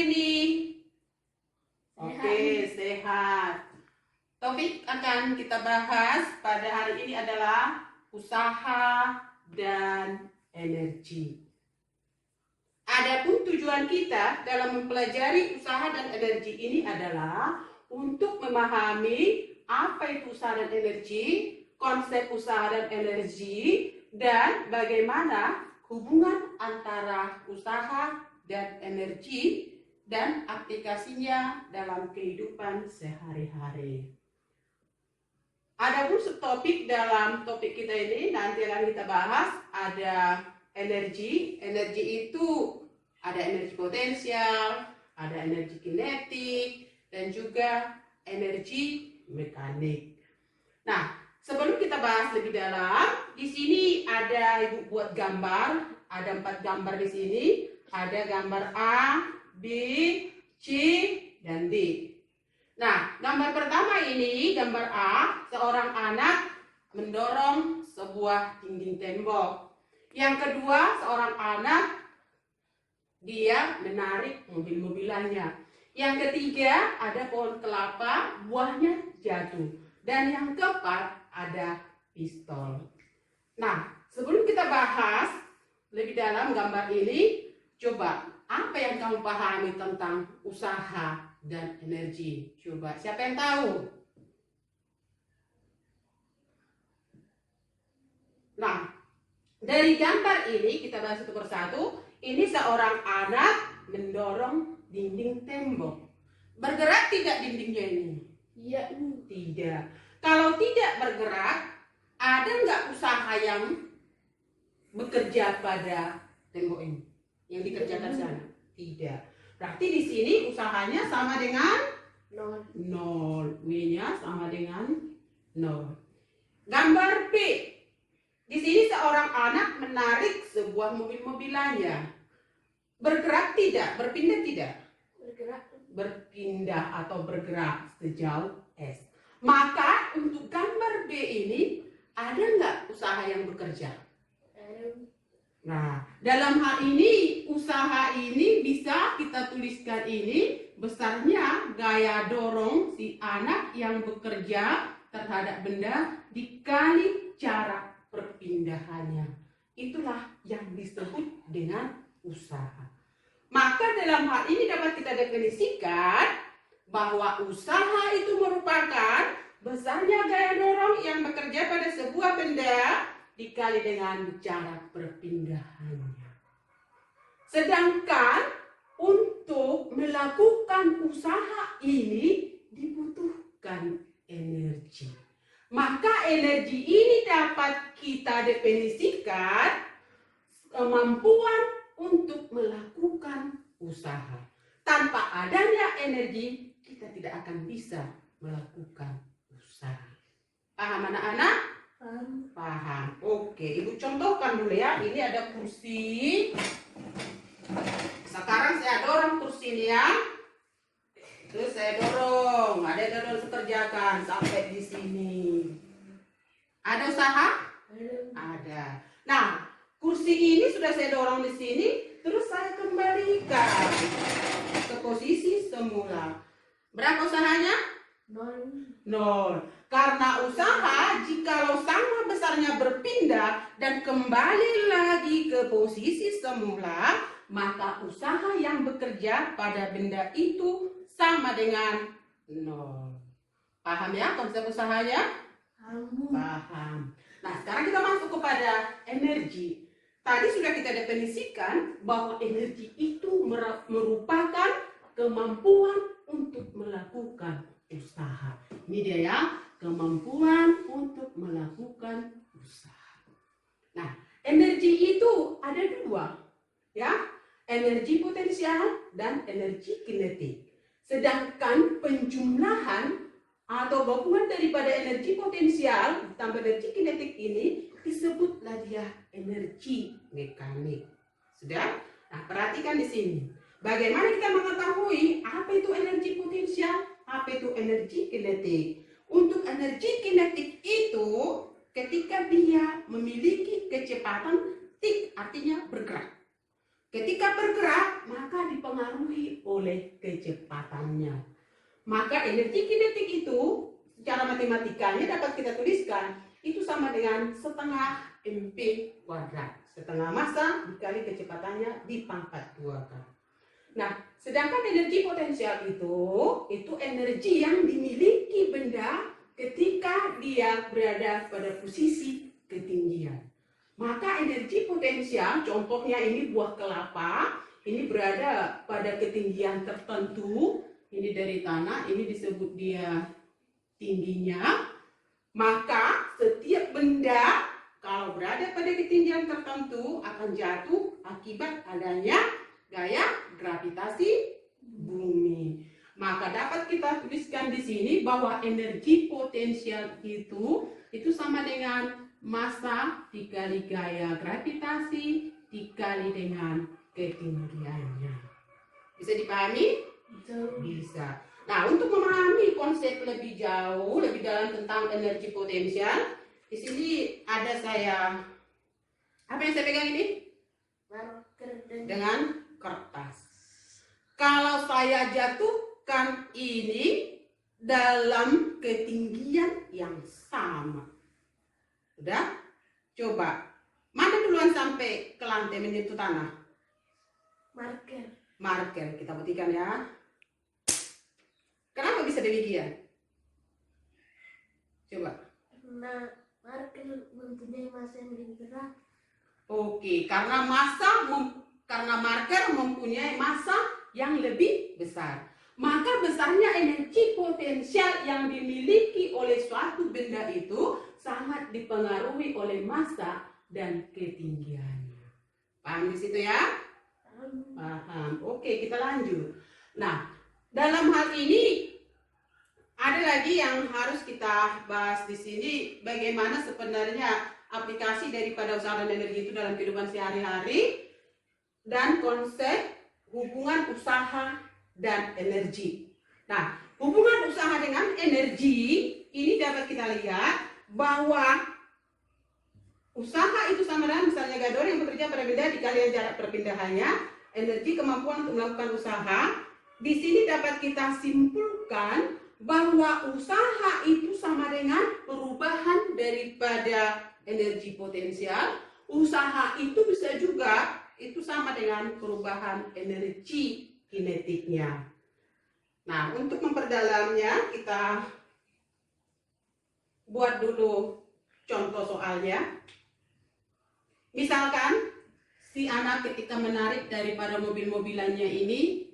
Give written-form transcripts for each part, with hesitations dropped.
ini? Oke, sehat. Topik akan kita bahas pada hari ini adalah usaha dan energi. Adapun tujuan kita dalam mempelajari usaha dan energi ini adalah untuk memahami apa itu usaha dan energi, konsep usaha dan energi, dan bagaimana hubungan antara usaha dan energi dan aplikasinya dalam kehidupan sehari-hari. Adapun subtopik dalam topik kita ini nanti akan kita bahas ada energi. Energi itu ada energi potensial, ada energi kinetik, dan juga energi mekanik. Nah, sebelum kita bahas lebih dalam, di sini ada Ibu buat gambar, ada 4 gambar di sini, ada gambar A, B, C, dan D. Nah, gambar pertama ini, gambar A, seorang anak mendorong sebuah dinding tembok. Yang kedua, seorang anak dia menarik mobil-mobilannya. Yang ketiga, ada pohon kelapa, buahnya jatuh. Dan yang keempat, ada pistol. Nah, sebelum kita bahas lebih dalam gambar ini, coba apa yang kamu pahami tentang usaha dan energi? Coba, siapa yang tahu? Nah, dari gambar ini kita bahas satu persatu. Ini seorang anak mendorong dinding tembok. Bergerak tidak dindingnya ini? Iya. Tidak. Kalau tidak bergerak, ada nggak usaha yang bekerja pada tembok ini? Yang dikerjakan sana? Tidak. Berarti di sini usahanya sama dengan 0. W-nya sama dengan 0. Gambar B. Di sini seorang anak menarik sebuah mobil-mobilannya. Bergerak tidak? Berpindah tidak? Bergerak. Berpindah atau bergerak sejauh S. Maka untuk gambar B ini ada nggak usaha yang bekerja? Nah, dalam hal ini usaha ini bisa kita tuliskan ini besarnya gaya dorong si anak yang bekerja terhadap benda dikali cara perpindahannya. Itulah yang disebut dengan usaha. Maka dalam hal ini dapat kita definisikan bahwa usaha itu merupakan besarnya gaya dorong yang bekerja pada sebuah benda dikali dengan cara perpindahannya. Sedangkan untuk melakukan usaha ini dibutuhkan energi. Maka energi ini dapat kita definisikan kemampuan untuk melakukan usaha. Tanpa adanya energi, kita tidak akan bisa melakukan usaha. Paham anak-anak? Paham. Oke, Ibu contohkan dulu ya. Ini ada kursi. Sekarang saya dorong kursi ini ya. Terus saya dorong, ada yang dorong kerjakan sampai di sini. Ada usaha? Ada. Nah, kursi ini sudah saya dorong di sini, terus saya kembalikan ke posisi semula. Berapa usahanya? 0. Karena usaha jikalau sama besarnya berpindah dan kembali lagi ke posisi semula, maka usaha yang bekerja pada benda itu sama dengan 0. Paham ya konsep usahanya? Paham. Nah, sekarang kita masuk kepada energi. Tadi sudah kita definisikan bahwa energi itu merupakan kemampuan untuk melakukan usaha. Ini dia ya, kemampuan untuk melakukan usaha. Nah, energi itu ada 2, ya, energi potensial dan energi kinetik. Sedangkan penjumlahan atau gabungan daripada energi potensial ditambah energi kinetik ini disebutlah dia energi mekanik. Sudah? Nah, perhatikan di sini. Bagaimana kita mengetahui apa itu energi potensial, apa itu energi kinetik? Untuk energi kinetik itu ketika dia memiliki kecepatan tik, artinya bergerak. Ketika bergerak, maka dipengaruhi oleh kecepatannya. Maka energi kinetik itu, secara matematikanya dapat kita tuliskan, itu sama dengan setengah mp kuadrat. Setengah massa dikali kecepatannya dipangkat 2 kali. Nah, sedangkan energi potensial itu energi yang dimiliki benda ketika dia berada pada posisi ketinggian. Maka energi potensial, contohnya ini buah kelapa, ini berada pada ketinggian tertentu, ini dari tanah, ini disebut dia tingginya. Maka setiap benda kalau berada pada ketinggian tertentu akan jatuh akibat adanya gaya gravitasi bumi. Maka dapat kita tuliskan di sini bahwa energi potensial itu sama dengan massa dikali gaya gravitasi dikali dengan ketinggiannya. Bisa dipahami? Bisa. Nah, untuk memahami konsep lebih jauh, lebih dalam tentang energi potensial, di sini ada apa yang saya pegang ini? Dengan kertas. Kalau saya jatuhkan ini dalam ketinggian yang sama. Udah? Coba. Mana duluan sampai ke lantai menyentuh tanah? Marker. Kita buktikan ya. Kenapa bisa demikian? Coba. Karena marker mempunyai massa yang lebih berat. Oke, karena marker mempunyai massa yang lebih besar. Maka besarnya energi potensial yang dimiliki oleh suatu benda itu sangat dipengaruhi oleh massa dan ketinggiannya. Paham di situ ya? Paham. Oke, kita lanjut. Nah, dalam hal ini ada lagi yang harus kita bahas di sini, bagaimana sebenarnya aplikasi daripada usaha dan energi itu dalam kehidupan sehari-hari dan konsep hubungan usaha dan energi. Nah, hubungan usaha dengan energi ini dapat kita lihat bahwa usaha itu sama dengan misalnya gador yang bekerja pada benda dikali jarak perpindahannya, energi kemampuan untuk melakukan usaha. Di sini dapat kita simpulkan bahwa usaha itu sama dengan perubahan daripada energi potensial. Usaha itu bisa juga itu sama dengan perubahan energi kinetiknya. Nah, untuk memperdalamnya kita buat dulu contoh soalnya. Misalkan si anak ketika menarik daripada mobil-mobilannya ini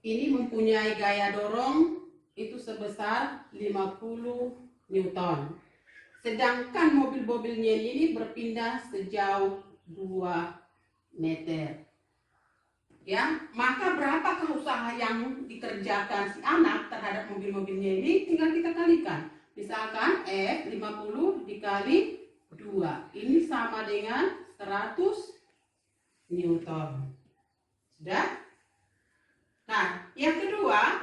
mempunyai gaya dorong itu sebesar 50 Newton. Sedangkan mobil-mobilnya ini berpindah sejauh 2 meter. Ya, maka berapakah usaha yang dikerjakan si anak terhadap mobil-mobilnya ini? Tinggal kita kalikan. Misalkan F 50 dikali 2. Ini sama dengan 100 Newton. Sudah? Nah, yang kedua,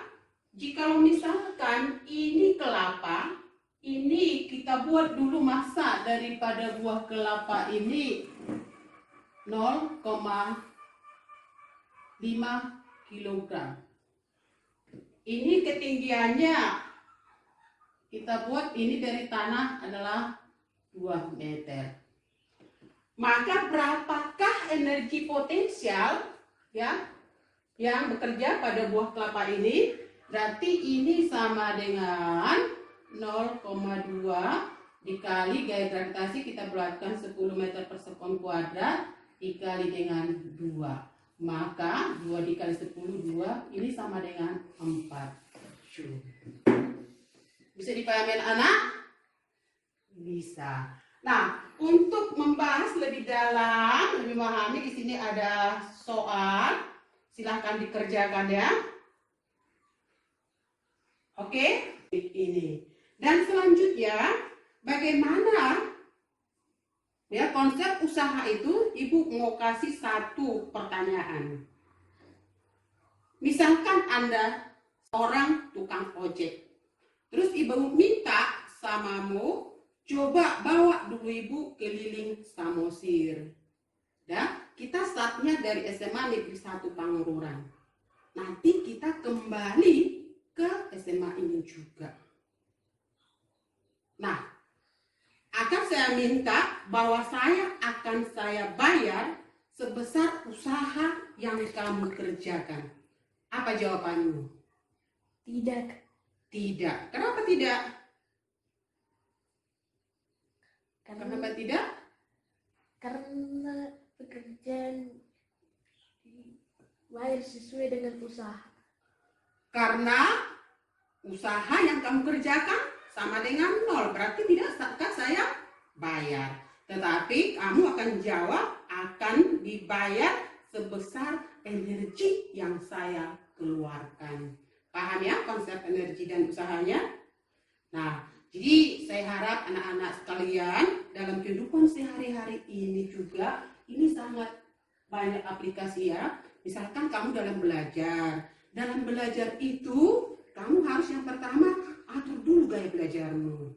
jika misalkan ini kelapa, ini kita buat dulu massa daripada buah kelapa ini 0,5 kg. Ini ketinggiannya kita buat ini dari tanah adalah 2 meter. Maka berapakah energi potensial ya yang bekerja pada buah kelapa ini? Berarti ini sama dengan 0,2 dikali gaya gravitasi kita bulatkan 10 meter per sekon kuadrat dikali dengan 2. Maka 2 dikali 10, 2 ini sama dengan 4 Joule. Bisa dipahami anak? Bisa. Nah, untuk membahas lebih dalam, lebih memahami, di sini ada soal. Silahkan dikerjakan ya. Oke, ini. Dan selanjutnya, bagaimana ya konsep usaha itu? Ibu mau kasih satu pertanyaan. Misalkan Anda seorang tukang ojek. Terus ibu minta samamu coba bawa dulu ibu keliling Samosir. Ya, kita kita startnya dari SMA Negeri 1 Pangururan. Nanti kita kembali ke SMA ini juga. Nah, akan saya minta bahwa saya akan bayar sebesar usaha yang kamu kerjakan. Apa jawabanmu? Tidak. Tidak. Kenapa tidak? Kenapa tidak? Karena pekerjaan dibayar sesuai dengan usaha. Karena usaha yang kamu kerjakan sama dengan nol. Berarti tidak akan saya bayar. Tetapi kamu akan jawab akan dibayar sebesar energi yang saya keluarkan. Paham ya konsep energi dan usahanya? Nah, jadi saya harap anak-anak sekalian dalam kehidupan sehari-hari ini juga ini sangat banyak aplikasi ya. Misalkan kamu dalam belajar. Dalam belajar itu kamu harus yang pertama atur dulu gaya belajarmu.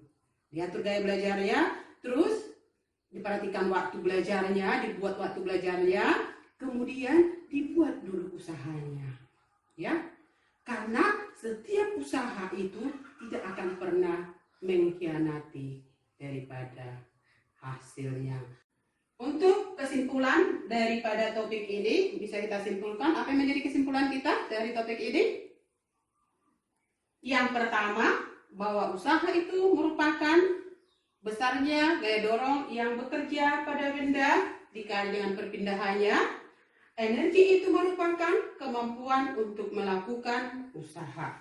Diatur gaya belajarnya, terus diperhatikan waktu belajarnya, dibuat waktu belajarnya, kemudian dibuat dulu usahanya. Ya. Karena setiap usaha itu tidak akan pernah mengkhianati daripada hasilnya. Untuk kesimpulan daripada topik ini, bisa kita simpulkan apa yang menjadi kesimpulan kita dari topik ini? Yang pertama, bahwa usaha itu merupakan besarnya gaya dorong yang bekerja pada benda dikali dengan perpindahannya. Energi itu merupakan kemampuan untuk melakukan usaha.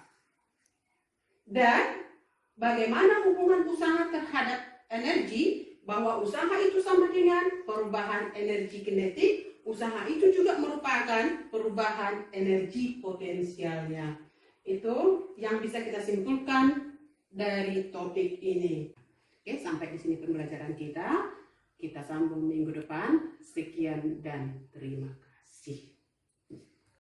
Dan bagaimana hubungan usaha terhadap energi? Bahwa usaha itu sama dengan perubahan energi kinetik, usaha itu juga merupakan perubahan energi potensialnya. Itu yang bisa kita simpulkan dari topik ini. Oke, sampai di sini pembelajaran kita. Kita sambung minggu depan. Sekian dan terima kasih.